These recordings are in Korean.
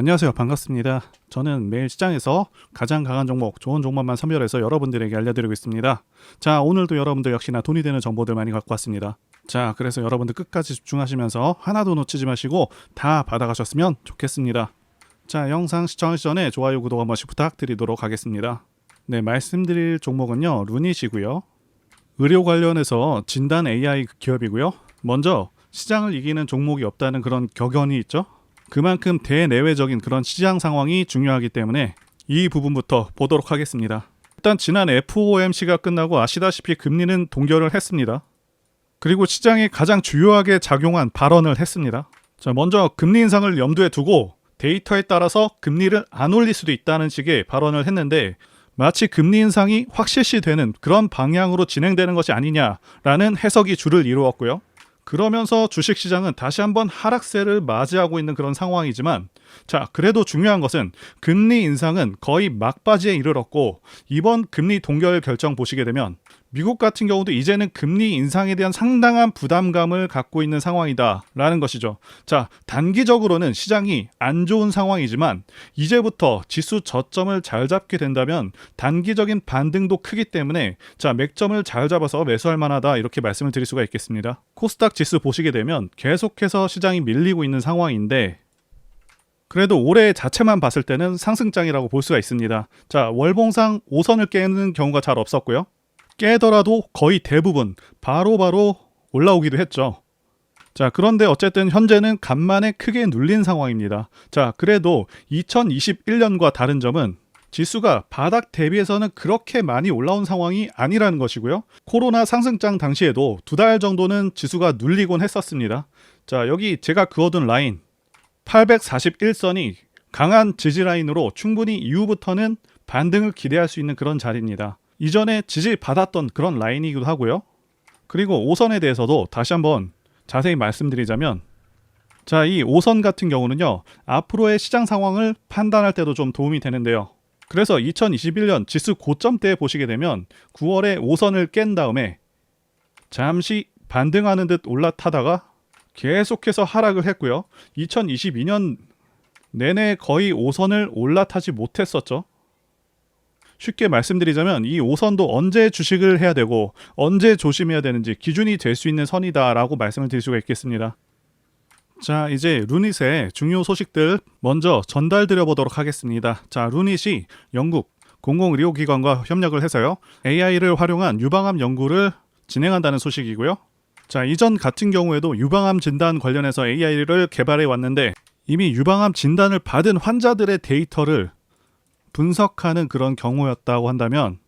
안녕하세요. 반갑습니다. 저는 매일 시장에서 가장 강한 종목, 좋은 종목만 선별해서 여러분들에게 알려드리고 있습니다. 자, 오늘도 여러분들 역시나 돈이 되는 정보들 많이 갖고 왔습니다. 자, 그래서 여러분들 끝까지 집중하시면서 하나도 놓치지 마시고 다 받아가셨으면 좋겠습니다. 자, 영상 시청하기 전에 좋아요, 구독 한 번씩 부탁드리도록 하겠습니다. 네, 말씀드릴 종목은요, 루닛이고요. 의료 관련해서 진단 AI 기업이고요. 먼저 시장을 이기는 종목이 없다는 그런 격언이 있죠. 그만큼 대내외적인 그런 시장 상황이 중요하기 때문에 이 부분부터 보도록 하겠습니다. 일단 지난 FOMC가 끝나고 아시다시피 금리는 동결을 했습니다. 그리고 시장에 가장 주요하게 작용한 발언을 했습니다. 자, 먼저 금리 인상을 염두에 두고 데이터에 따라서 금리를 안 올릴 수도 있다는 식의 발언을 했는데 마치 금리 인상이 확실시되는 그런 방향으로 진행되는 것이 아니냐라는 해석이 주를 이루었고요. 그러면서 주식시장은 다시 한번 하락세를 맞이하고 있는 그런 상황이지만, 자, 그래도 중요한 것은 금리 인상은 거의 막바지에 이르렀고, 이번 금리 동결 결정 보시게 되면 미국 같은 경우도 이제는 금리 인상에 대한 상당한 부담감을 갖고 있는 상황이다 라는 것이죠. 자, 단기적으로는 시장이 안 좋은 상황이지만 이제부터 지수 저점을 잘 잡게 된다면 단기적인 반등도 크기 때문에, 자, 맥점을 잘 잡아서 매수할 만하다, 이렇게 말씀을 드릴 수가 있겠습니다. 코스닥 지수 보시게 되면 계속해서 시장이 밀리고 있는 상황인데, 그래도 올해 자체만 봤을 때는 상승장이라고 볼 수가 있습니다. 자, 월봉상 5선을 깨는 경우가 잘 없었고요. 깨더라도 거의 대부분 바로바로 올라오기도 했죠. 자, 그런데 어쨌든 현재는 간만에 크게 눌린 상황입니다. 자, 그래도 2021년과 다른 점은 지수가 바닥 대비해서는 그렇게 많이 올라온 상황이 아니라는 것이고요. 코로나 상승장 당시에도 2달 정도는 지수가 눌리곤 했었습니다. 자, 여기 제가 그어둔 라인 841선이 강한 지지 라인으로 충분히 이후부터는 반등을 기대할 수 있는 그런 자리입니다. 이전에 지지받았던 그런 라인이기도 하고요. 그리고 5선에 대해서도 다시 한번 자세히 말씀드리자면, 자, 이 5선 같은 경우는요, 앞으로의 시장 상황을 판단할 때도 좀 도움이 되는데요. 그래서 2021년 지수 고점 때 보시게 되면 9월에 5선을 깬 다음에 잠시 반등하는 듯 올라타다가 계속해서 하락을 했고요. 2022년 내내 거의 5선을 올라타지 못했었죠. 쉽게 말씀드리자면 이 5선도 언제 주식을 해야 되고 언제 조심해야 되는지 기준이 될 수 있는 선이다 라고 말씀을 드릴 수가 있겠습니다. 자, 이제 루닛의 중요 소식들 먼저 전달드려 보도록 하겠습니다. 자, 루닛이 영국 공공의료기관과 협력을 해서요, AI를 활용한 유방암 연구를 진행한다는 소식이고요. 자, 이전 같은 경우에도 유방암 진단 관련해서 AI를 개발해 왔는데 이미 유방암 진단을 받은 환자들의 데이터를 분석하는 그런 경우였다고 한다면,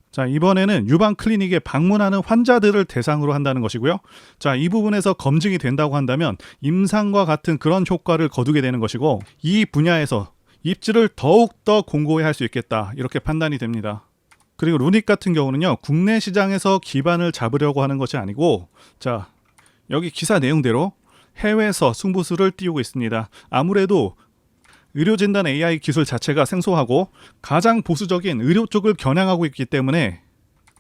자, 이번에는 유방 클리닉에 방문하는 환자들을 대상으로 한다는 것이고요. 자, 이 부분에서 검증이 된다고 한다면 임상과 같은 그런 효과를 거두게 되는 것이고, 이 분야에서 입지를 더욱더 공고히 할 수 있겠다, 이렇게 판단이 됩니다. 그리고 루닛 같은 경우는요, 국내 시장에서 기반을 잡으려고 하는 것이 아니고, 자, 여기 기사 내용대로 해외에서 승부수를 띄우고 있습니다. 아무래도 의료진단 AI 기술 자체가 생소하고 가장 보수적인 의료 쪽을 겨냥하고 있기 때문에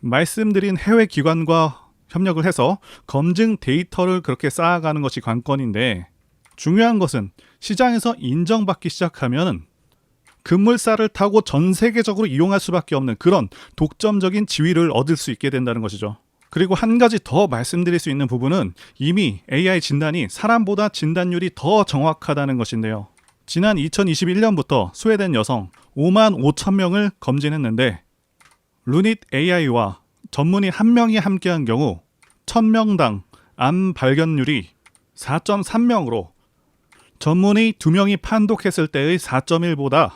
말씀드린 해외 기관과 협력을 해서 검증 데이터를 그렇게 쌓아가는 것이 관건인데, 중요한 것은 시장에서 인정받기 시작하면 급물살을 타고 전 세계적으로 이용할 수밖에 없는 그런 독점적인 지위를 얻을 수 있게 된다는 것이죠. 그리고 한 가지 더 말씀드릴 수 있는 부분은 이미 AI 진단이 사람보다 진단율이 더 정확하다는 것인데요. 지난 2021년부터 스웨덴 여성 5만 5천 명을 검진했는데 루닛 AI와 전문의 1명이 함께한 경우 1000명당 암 발견율이 4.3명으로 전문의 2명이 판독했을 때의 4.1보다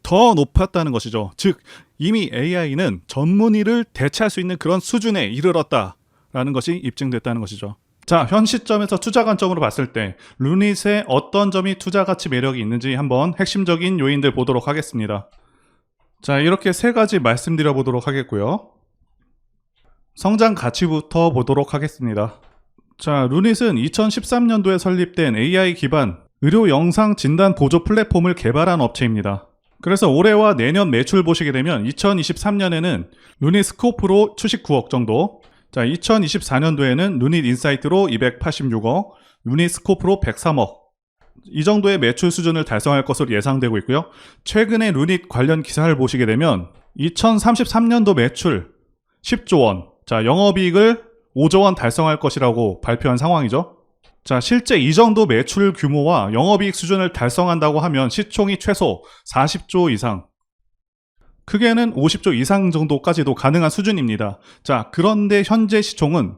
더 높았다는 것이죠. 즉, 이미 AI는 전문의를 대체할 수 있는 그런 수준에 이르렀다라는 것이 입증됐다는 것이죠. 자, 현 시점에서 투자 관점으로 봤을 때 루닛의 어떤 점이 투자 가치 매력이 있는지 한번 핵심적인 요인들 보도록 하겠습니다. 자, 이렇게 3가지 말씀드려 보도록 하겠고요. 성장 가치부터 보도록 하겠습니다. 자, 루닛은 2013년도에 설립된 AI 기반 의료 영상 진단 보조 플랫폼을 개발한 업체입니다. 그래서 올해와 내년 매출 보시게 되면 2023년에는 루닛 스코프로 추식 9억 정도, 자, 2024년도에는 루닛 인사이트로 286억, 루닛 스코프로 103억, 이 정도의 매출 수준을 달성할 것으로 예상되고 있고요. 최근에 루닛 관련 기사를 보시게 되면 2033년도 매출 10조 원, 자, 영업이익을 5조 원 달성할 것이라고 발표한 상황이죠. 자, 실제 이 정도 매출 규모와 영업이익 수준을 달성한다고 하면 시총이 최소 40조 이상, 크게는 50조 이상 정도까지도 가능한 수준입니다. 자, 그런데 현재 시총은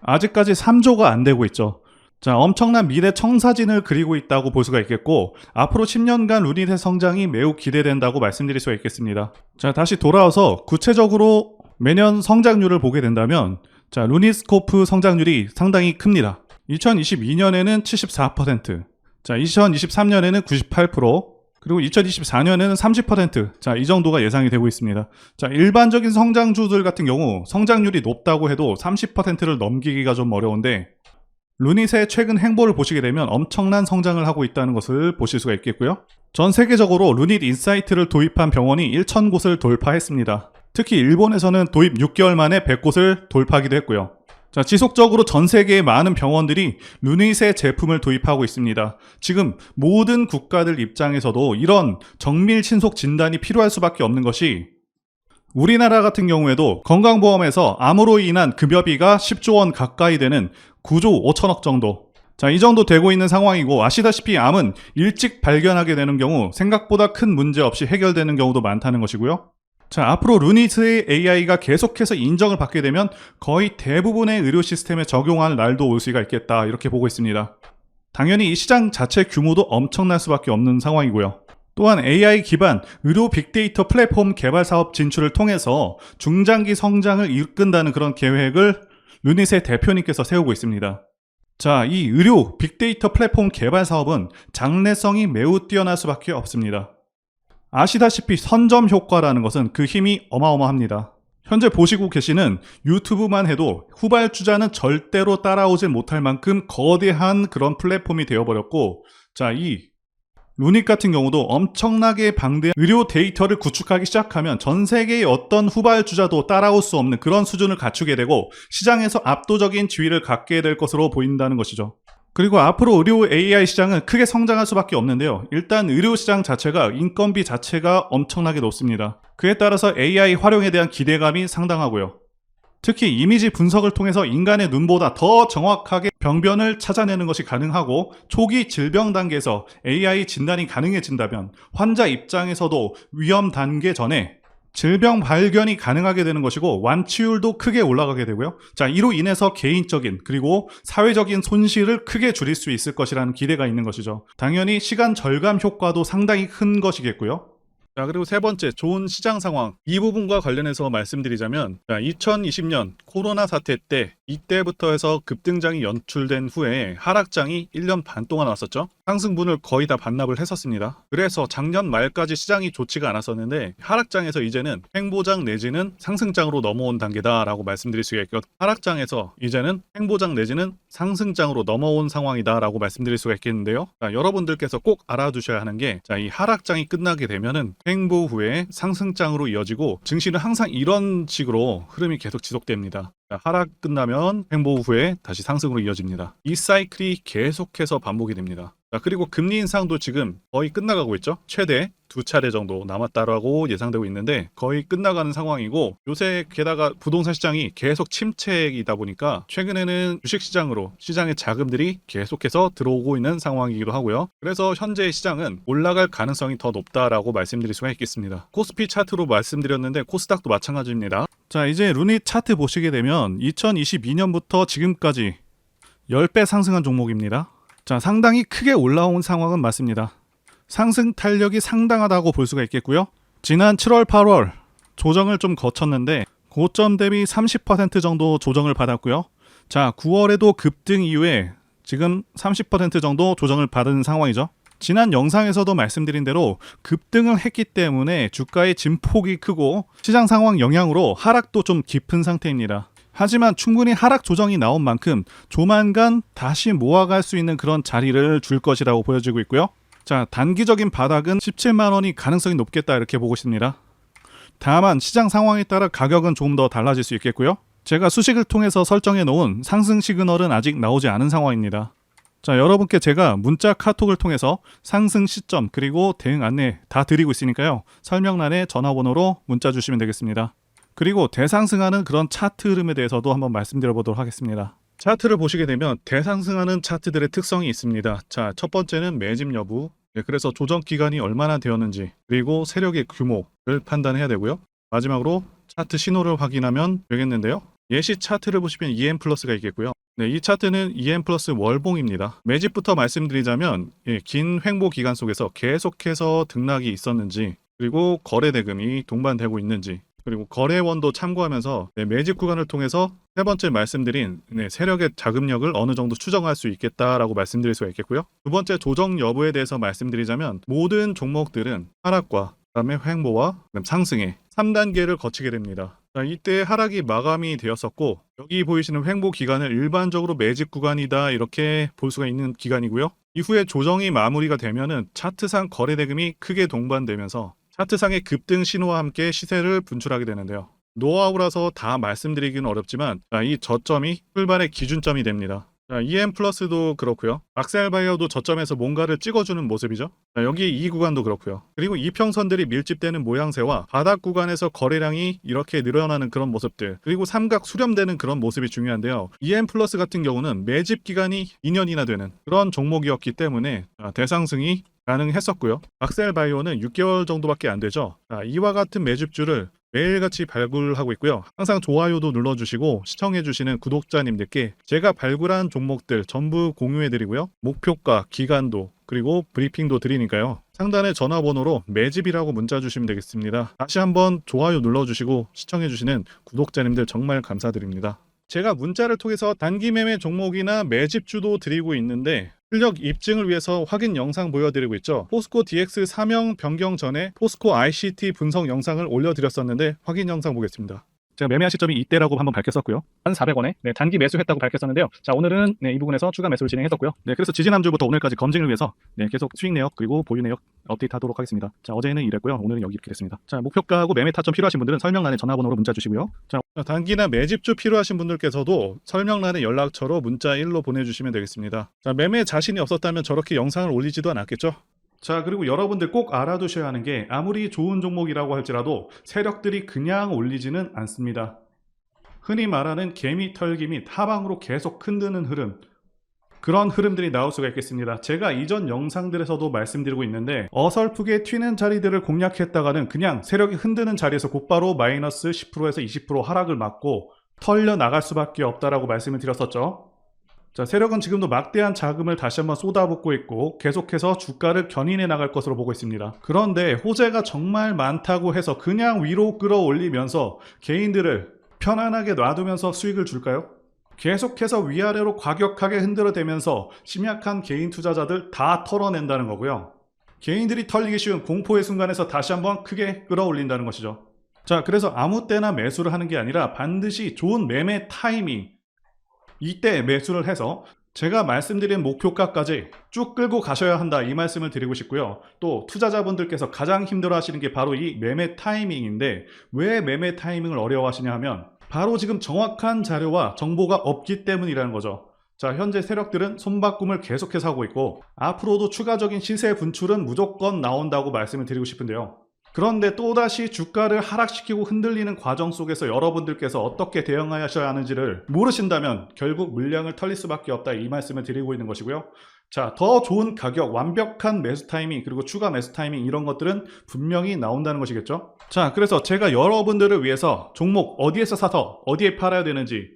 아직까지 3조가 안 되고 있죠. 자, 엄청난 미래 청사진을 그리고 있다고 볼 수가 있겠고, 앞으로 10년간 루닛의 성장이 매우 기대된다고 말씀드릴 수가 있겠습니다. 자, 다시 돌아와서 구체적으로 매년 성장률을 보게 된다면, 자, 루닛스코프 성장률이 상당히 큽니다. 2022년에는 74%, 자, 2023년에는 98%, 그리고 2024년에는 30%, 자, 이 정도가 예상이 되고 있습니다. 자, 일반적인 성장주들 같은 경우 성장률이 높다고 해도 30%를 넘기기가 좀 어려운데, 루닛의 최근 행보를 보시게 되면 엄청난 성장을 하고 있다는 것을 보실 수가 있겠고요. 전 세계적으로 루닛 인사이트를 도입한 병원이 1,000곳을 돌파했습니다. 특히 일본에서는 도입 6개월 만에 100곳을 돌파하기도 했고요. 자, 지속적으로 전 세계의 많은 병원들이 루닛의 제품을 도입하고 있습니다. 지금 모든 국가들 입장에서도 이런 정밀 신속 진단이 필요할 수밖에 없는 것이, 우리나라 같은 경우에도 건강보험에서 암으로 인한 급여비가 10조 원 가까이 되는 9조 5천억 정도, 자, 이 정도 되고 있는 상황이고, 아시다시피 암은 일찍 발견하게 되는 경우 생각보다 큰 문제 없이 해결되는 경우도 많다는 것이고요. 자, 앞으로 루닛의 AI가 계속해서 인정을 받게 되면 거의 대부분의 의료 시스템에 적용할 날도 올 수가 있겠다, 이렇게 보고 있습니다. 당연히 이 시장 자체 규모도 엄청날 수밖에 없는 상황이고요. 또한 AI 기반 의료 빅데이터 플랫폼 개발 사업 진출을 통해서 중장기 성장을 이끈다는 그런 계획을 루닛의 대표님께서 세우고 있습니다. 자, 이 의료 빅데이터 플랫폼 개발 사업은 장래성이 매우 뛰어날 수밖에 없습니다. 아시다시피 선점 효과라는 것은 그 힘이 어마어마합니다. 현재 보시고 계시는 유튜브만 해도 후발주자는 절대로 따라오지 못할 만큼 거대한 그런 플랫폼이 되어버렸고, 자, 이 루닛 같은 경우도 엄청나게 방대한 의료 데이터를 구축하기 시작하면 전 세계의 어떤 후발주자도 따라올 수 없는 그런 수준을 갖추게 되고 시장에서 압도적인 지위를 갖게 될 것으로 보인다는 것이죠. 그리고 앞으로 의료 AI 시장은 크게 성장할 수밖에 없는데요. 일단 의료 시장 자체가 인건비 자체가 엄청나게 높습니다. 그에 따라서 AI 활용에 대한 기대감이 상당하고요. 특히 이미지 분석을 통해서 인간의 눈보다 더 정확하게 병변을 찾아내는 것이 가능하고, 초기 질병 단계에서 AI 진단이 가능해진다면 환자 입장에서도 위험 단계 전에 질병 발견이 가능하게 되는 것이고, 완치율도 크게 올라가게 되고요. 자, 이로 인해서 개인적인 그리고 사회적인 손실을 크게 줄일 수 있을 것이라는 기대가 있는 것이죠. 당연히 시간 절감 효과도 상당히 큰 것이겠고요. 자, 그리고 세 번째, 좋은 시장 상황. 이 부분과 관련해서 말씀드리자면, 2020년 코로나 사태 때, 이때부터 해서 급등장이 연출된 후에 하락장이 1년 반 동안 왔었죠. 상승분을 거의 다 반납을 했었습니다. 그래서 작년 말까지 시장이 좋지가 않았었는데, 하락장에서 이제는 횡보장 내지는 상승장으로 넘어온 단계다라고 말씀드릴 수가 있고, 하락장에서 이제는 횡보장 내지는 상승장으로 넘어온 상황이다라고 말씀드릴 수가 있겠는데요. 자, 여러분들께서 꼭 알아두셔야 하는 게, 자, 이 하락장이 끝나게 되면은 횡보 후에 상승장으로 이어지고, 증시는 항상 이런 식으로 흐름이 계속 지속됩니다. 하락 끝나면 횡보 후에 다시 상승으로 이어집니다. 이 사이클이 계속해서 반복이 됩니다. 그리고 금리 인상도 지금 거의 끝나가고 있죠. 최대 2차례 정도 남았다라고 예상되고 있는데 거의 끝나가는 상황이고, 요새 게다가 부동산 시장이 계속 침체이다 보니까 최근에는 주식시장으로 시장의 자금들이 계속해서 들어오고 있는 상황이기도 하고요. 그래서 현재 시장은 올라갈 가능성이 더 높다라고 말씀드릴 수가 있겠습니다. 코스피 차트로 말씀드렸는데 코스닥도 마찬가지입니다. 자, 이제 루닛 차트 보시게 되면 2022년부터 지금까지 10배 상승한 종목입니다. 자, 상당히 크게 올라온 상황은 맞습니다. 상승 탄력이 상당하다고 볼 수가 있겠고요. 지난 7월, 8월 조정을 좀 거쳤는데 고점 대비 30% 정도 조정을 받았고요. 자, 9월에도 급등 이후에 지금 30% 정도 조정을 받은 상황이죠. 지난 영상에서도 말씀드린 대로 급등을 했기 때문에 주가의 진폭이 크고 시장 상황 영향으로 하락도 좀 깊은 상태입니다. 하지만 충분히 하락 조정이 나온 만큼 조만간 다시 모아갈 수 있는 그런 자리를 줄 것이라고 보여지고 있고요. 자, 단기적인 바닥은 17만 원이 가능성이 높겠다, 이렇게 보고 있습니다. 다만 시장 상황에 따라 가격은 조금 더 달라질 수 있겠고요. 제가 수식을 통해서 설정해 놓은 상승 시그널은 아직 나오지 않은 상황입니다. 자, 여러분께 제가 문자 카톡을 통해서 상승 시점 그리고 대응 안내 다 드리고 있으니까요. 설명란에 전화번호로 문자 주시면 되겠습니다. 그리고 대상승하는 그런 차트 흐름에 대해서도 한번 말씀드려 보도록 하겠습니다. 차트를 보시게 되면 대상승하는 차트들의 특성이 있습니다. 자, 첫 번째는 매집 여부, 그래서 조정 기간이 얼마나 되었는지, 그리고 세력의 규모를 판단해야 되고요. 마지막으로 차트 신호를 확인하면 되겠는데요. 예시 차트를 보시면 EM 플러스가 있겠고요. 이 차트는 EM 플러스 월봉입니다. 매집부터 말씀드리자면 긴 횡보 기간 속에서 계속해서 등락이 있었는지, 그리고 거래 대금이 동반되고 있는지, 그리고 거래원도 참고하면서 매집 구간을 통해서 세 번째 말씀드린 세력의 자금력을 어느 정도 추정할 수 있겠다라고 말씀드릴 수가 있겠고요. 두 번째 조정 여부에 대해서 말씀드리자면 모든 종목들은 하락과 그다음에 횡보와 그다음 상승의 3단계를 거치게 됩니다. 자, 이때 하락이 마감이 되었었고 여기 보이시는 횡보 기간을 일반적으로 매집 구간이다 이렇게 볼 수가 있는 기간이고요. 이후에 조정이 마무리가 되면은 차트상 거래 대금이 크게 동반되면서 차트상의 급등 신호와 함께 시세를 분출하게 되는데요. 노하우라서 다 말씀드리기는 어렵지만 이 저점이 출발의 기준점이 됩니다. EM 플러스도 그렇고요. 악셀바이어도 저점에서 뭔가를 찍어주는 모습이죠. 여기 이 구간도 그렇고요. 그리고 이평선들이 밀집되는 모양새와 바닥 구간에서 거래량이 이렇게 늘어나는 그런 모습들, 그리고 삼각 수렴되는 그런 모습이 중요한데요. EM 플러스 같은 경우는 매집 기간이 2년이나 되는 그런 종목이었기 때문에 대상승이 가능했었고요. 악셀바이오는 6개월 정도밖에 안 되죠. 이와 같은 매집주를 매일같이 발굴하고 있고요. 항상 좋아요도 눌러주시고 시청해주시는 구독자님들께 제가 발굴한 종목들 전부 공유해드리고요. 목표가, 기간도 그리고 브리핑도 드리니까요. 상단에 전화번호로 매집이라고 문자 주시면 되겠습니다. 다시 한번 좋아요 눌러주시고 시청해주시는 구독자님들 정말 감사드립니다. 제가 문자를 통해서 단기 매매 종목이나 매집주도 드리고 있는데 실력 입증을 위해서 확인 영상 보여드리고 있죠. 포스코 DX 사명 변경 전에 포스코 ICT 분석 영상을 올려드렸었는데 확인 영상 보겠습니다. 제가 매매한 시점이 이때라고 한번 밝혔었고요. 1,400원에 단기 매수했다고 밝혔었는데요. 자, 오늘은 이 부분에서 추가 매수를 진행했었고요. 그래서 지지난주부터 오늘까지 검증을 위해서 계속 수익 내역 그리고 보유 내역 업데이트하도록 하겠습니다. 자, 어제는 이랬고요. 오늘은 여기 이렇게 됐습니다. 자, 목표가하고 매매 타점 필요하신 분들은 설명란에 전화번호로 문자 주시고요. 자, 단기나 매집주 필요하신 분들께서도 설명란에 연락처로 문자 1로 보내주시면 되겠습니다. 자, 매매 자신이 없었다면 저렇게 영상을 올리지도 않았겠죠? 자, 그리고 여러분들 꼭 알아두셔야 하는 게 아무리 좋은 종목이라고 할지라도 세력들이 그냥 올리지는 않습니다. 흔히 말하는 개미 털기 및 하방으로 계속 흔드는 흐름, 그런 흐름들이 나올 수가 있겠습니다. 제가 이전 영상들에서도 말씀드리고 있는데 어설프게 튀는 자리들을 공략했다가는 그냥 세력이 흔드는 자리에서 곧바로 마이너스 10%에서 20% 하락을 맞고 털려 나갈 수밖에 없다라고 말씀을 드렸었죠. 자, 세력은 지금도 막대한 자금을 다시 한번 쏟아붓고 있고 계속해서 주가를 견인해 나갈 것으로 보고 있습니다. 그런데 호재가 정말 많다고 해서 그냥 위로 끌어올리면서 개인들을 편안하게 놔두면서 수익을 줄까요? 계속해서 위아래로 과격하게 흔들어대면서 심약한 개인 투자자들 다 털어낸다는 거고요. 개인들이 털리기 쉬운 공포의 순간에서 다시 한번 크게 끌어올린다는 것이죠. 자, 그래서 아무 때나 매수를 하는 게 아니라 반드시 좋은 매매 타이밍, 이때 매수를 해서 제가 말씀드린 목표가까지 쭉 끌고 가셔야 한다 이 말씀을 드리고 싶고요. 또 투자자분들께서 가장 힘들어 하시는 게 바로 이 매매 타이밍인데 왜 매매 타이밍을 어려워하시냐 하면 바로 지금 정확한 자료와 정보가 없기 때문이라는 거죠. 자, 현재 세력들은 손바꿈을 계속해서 하고 있고 앞으로도 추가적인 시세 분출은 무조건 나온다고 말씀을 드리고 싶은데요. 그런데 또다시 주가를 하락시키고 흔들리는 과정 속에서 여러분들께서 어떻게 대응하셔야 하는지를 모르신다면 결국 물량을 털릴 수밖에 없다 이 말씀을 드리고 있는 것이고요. 자, 더 좋은 가격, 완벽한 매수 타이밍, 그리고 추가 매수 타이밍 이런 것들은 분명히 나온다는 것이겠죠. 자, 그래서 제가 여러분들을 위해서 종목 어디에서 사서 어디에 팔아야 되는지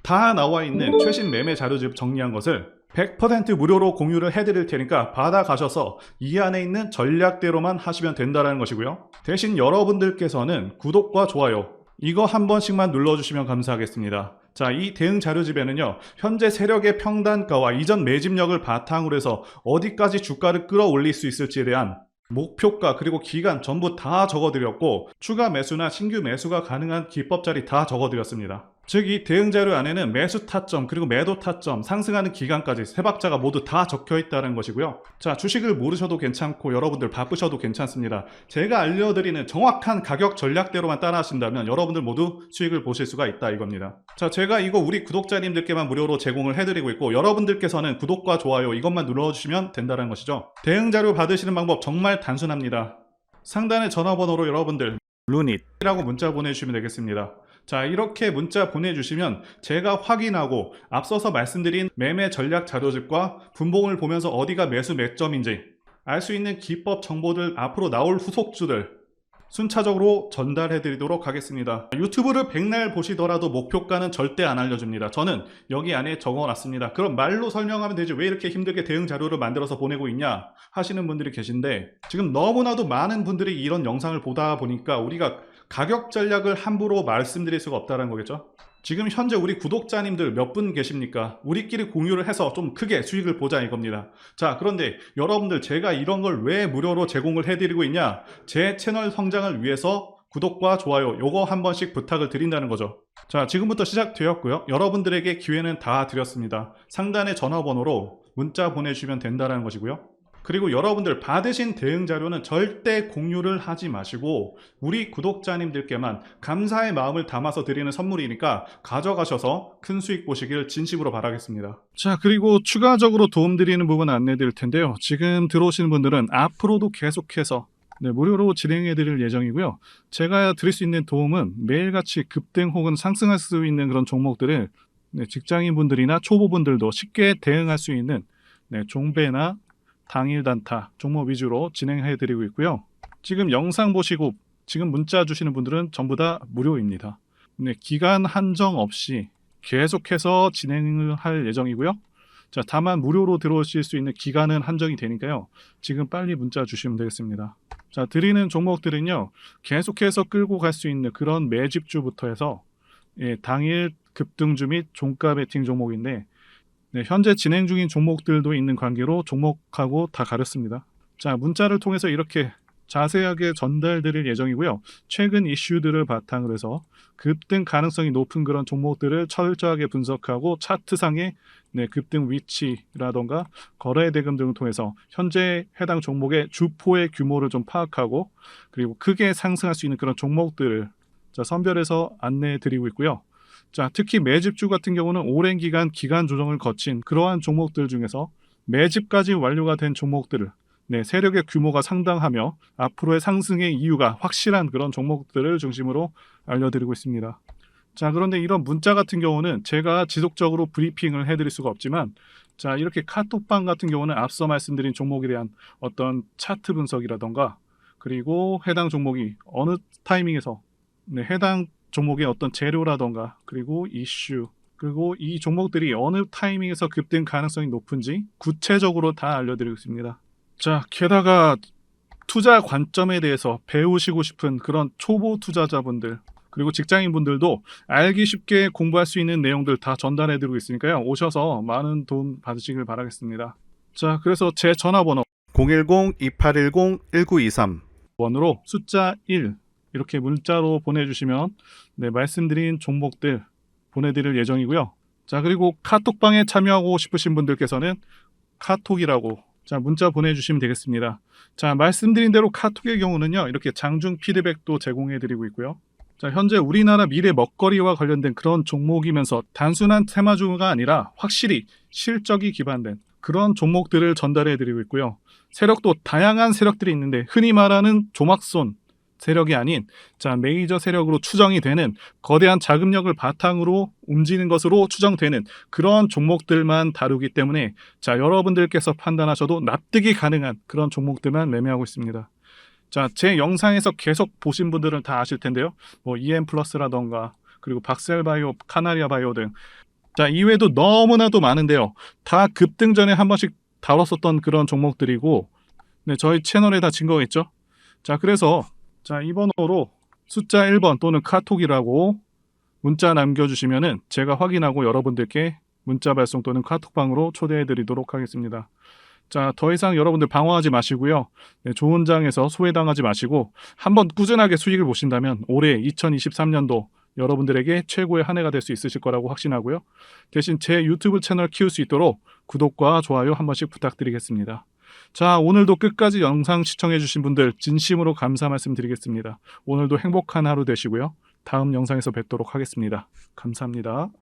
다 나와 있는 최신 매매 자료집 정리한 것을 100% 무료로 공유를 해드릴 테니까 받아가셔서 이 안에 있는 전략대로만 하시면 된다는 것이고요. 대신 여러분들께서는 구독과 좋아요 이거 한 번씩만 눌러주시면 감사하겠습니다. 자, 이 대응 자료집에는요 현재 세력의 평단가와 이전 매집력을 바탕으로 해서 어디까지 주가를 끌어올릴 수 있을지에 대한 목표가 그리고 기간 전부 다 적어드렸고 추가 매수나 신규 매수가 가능한 기법 자리 다 적어드렸습니다. 즉 이 대응 자료 안에는 매수 타점 그리고 매도 타점 상승하는 기간까지 세 박자가 모두 다 적혀 있다는 것이고요. 자, 주식을 모르셔도 괜찮고 여러분들 바쁘셔도 괜찮습니다. 제가 알려드리는 정확한 가격 전략대로만 따라하신다면 여러분들 모두 수익을 보실 수가 있다 이겁니다. 자, 제가 이거 우리 구독자님들께만 무료로 제공을 해드리고 있고 여러분들께서는 구독과 좋아요 이것만 눌러주시면 된다는 것이죠. 대응 자료 받으시는 방법 정말 단순합니다. 상단의 전화번호로 여러분들 루닛이라고 문자 보내주시면 되겠습니다. 자, 이렇게 문자 보내주시면 제가 확인하고 앞서서 말씀드린 매매 전략 자료집과 분봉을 보면서 어디가 매수 매점인지 알 수 있는 기법 정보들 앞으로 나올 후속주들 순차적으로 전달해 드리도록 하겠습니다. 유튜브를 백날 보시더라도 목표가는 절대 안 알려줍니다. 저는 여기 안에 적어놨습니다. 그럼 말로 설명하면 되지 왜 이렇게 힘들게 대응 자료를 만들어서 보내고 있냐 하시는 분들이 계신데 지금 너무나도 많은 분들이 이런 영상을 보다 보니까 우리가 가격 전략을 함부로 말씀드릴 수가 없다는 거겠죠. 지금 현재 우리 구독자님들 몇 분 계십니까? 우리끼리 공유를 해서 좀 크게 수익을 보자 이겁니다. 자, 그런데 여러분들 제가 이런 걸 왜 무료로 제공을 해드리고 있냐? 제 채널 성장을 위해서 구독과 좋아요 요거 한 번씩 부탁을 드린다는 거죠. 자, 지금부터 시작되었고요. 여러분들에게 기회는 다 드렸습니다. 상단의 전화번호로 문자 보내주시면 된다는 것이고요. 그리고 여러분들 받으신 대응 자료는 절대 공유를 하지 마시고 우리 구독자님들께만 감사의 마음을 담아서 드리는 선물이니까 가져가셔서 큰 수익 보시길 진심으로 바라겠습니다. 자, 그리고 추가적으로 도움드리는 부분 안내 드릴 텐데요. 지금 들어오시는 분들은 앞으로도 계속해서 무료로 진행해 드릴 예정이고요. 제가 드릴 수 있는 도움은 매일같이 급등 혹은 상승할 수 있는 그런 종목들을 직장인분들이나 초보분들도 쉽게 대응할 수 있는 종배나 당일 단타 종목 위주로 진행해 드리고 있고요. 지금 영상 보시고 지금 문자 주시는 분들은 전부 다 무료입니다. 기간 한정 없이 계속해서 진행을 할 예정이고요. 자, 다만 무료로 들어오실 수 있는 기간은 한정이 되니까요. 지금 빨리 문자 주시면 되겠습니다. 자, 드리는 종목들은요. 계속해서 끌고 갈 수 있는 그런 매집주부터 해서 당일 급등주 및 종가 베팅 종목인데 현재 진행 중인 종목들도 있는 관계로 종목하고 다 가렸습니다. 자, 문자를 통해서 이렇게 자세하게 전달드릴 예정이고요. 최근 이슈들을 바탕으로 해서 급등 가능성이 높은 그런 종목들을 철저하게 분석하고 차트상의 급등 위치라던가 거래 대금 등을 통해서 현재 해당 종목의 주포의 규모를 좀 파악하고 그리고 크게 상승할 수 있는 그런 종목들을 선별해서 안내해 드리고 있고요. 자, 특히 매집주 같은 경우는 오랜 기간 조정을 거친 그러한 종목들 중에서 매집까지 완료가 된 종목들을 세력의 규모가 상당하며 앞으로의 상승의 이유가 확실한 그런 종목들을 중심으로 알려드리고 있습니다. 자, 그런데 이런 문자 같은 경우는 제가 지속적으로 브리핑을 해드릴 수가 없지만 자, 이렇게 카톡방 같은 경우는 앞서 말씀드린 종목에 대한 어떤 차트 분석이라던가 그리고 해당 종목이 어느 타이밍에서 해당 종목의 어떤 재료라던가 그리고 이슈 그리고 이 종목들이 어느 타이밍에서 급등 가능성이 높은지 구체적으로 다 알려드리고 있습니다. 자, 게다가 투자 관점에 대해서 배우시고 싶은 그런 초보 투자자분들 그리고 직장인분들도 알기 쉽게 공부할 수 있는 내용들 다 전달해드리고 있으니까요. 오셔서 많은 도움 받으시길 바라겠습니다. 자, 그래서 제 전화번호 010-2810-1923 번호로 숫자 1 이렇게 문자로 보내주시면 말씀드린 종목들 보내드릴 예정이고요. 자, 그리고 카톡방에 참여하고 싶으신 분들께서는 카톡이라고 문자 보내주시면 되겠습니다. 자, 말씀드린 대로 카톡의 경우는요. 이렇게 장중 피드백도 제공해드리고 있고요. 자, 현재 우리나라 미래 먹거리와 관련된 그런 종목이면서 단순한 테마주가 아니라 확실히 실적이 기반된 그런 종목들을 전달해드리고 있고요. 세력도 다양한 세력들이 있는데 흔히 말하는 조막손 세력이 아닌 메이저 세력으로 추정이 되는 거대한 자금력을 바탕으로 움직이는 것으로 추정되는 그런 종목들만 다루기 때문에 여러분들께서 판단하셔도 납득이 가능한 그런 종목들만 매매하고 있습니다. 자, 제 영상에서 계속 보신 분들은 다 아실 텐데요. EM플러스라던가 그리고 박셀바이오, 카나리아바이오 등 이외에도 너무나도 많은데요. 다 급등 전에 한 번씩 다뤘었던 그런 종목들이고 저희 채널에 다 증거가 있죠. 자, 그래서 이 번호로 숫자 1번 또는 카톡이라고 문자 남겨주시면은 제가 확인하고 여러분들께 문자 발송 또는 카톡방으로 초대해 드리도록 하겠습니다. 자, 더 이상 여러분들 방황하지 마시고요. 좋은 장에서 소외당하지 마시고 한번 꾸준하게 수익을 보신다면 올해 2023년도 여러분들에게 최고의 한 해가 될 수 있으실 거라고 확신하고요. 대신 제 유튜브 채널 키울 수 있도록 구독과 좋아요 한 번씩 부탁드리겠습니다. 자, 오늘도 끝까지 영상 시청해주신 분들 진심으로 감사 말씀드리겠습니다. 오늘도 행복한 하루 되시고요. 다음 영상에서 뵙도록 하겠습니다. 감사합니다.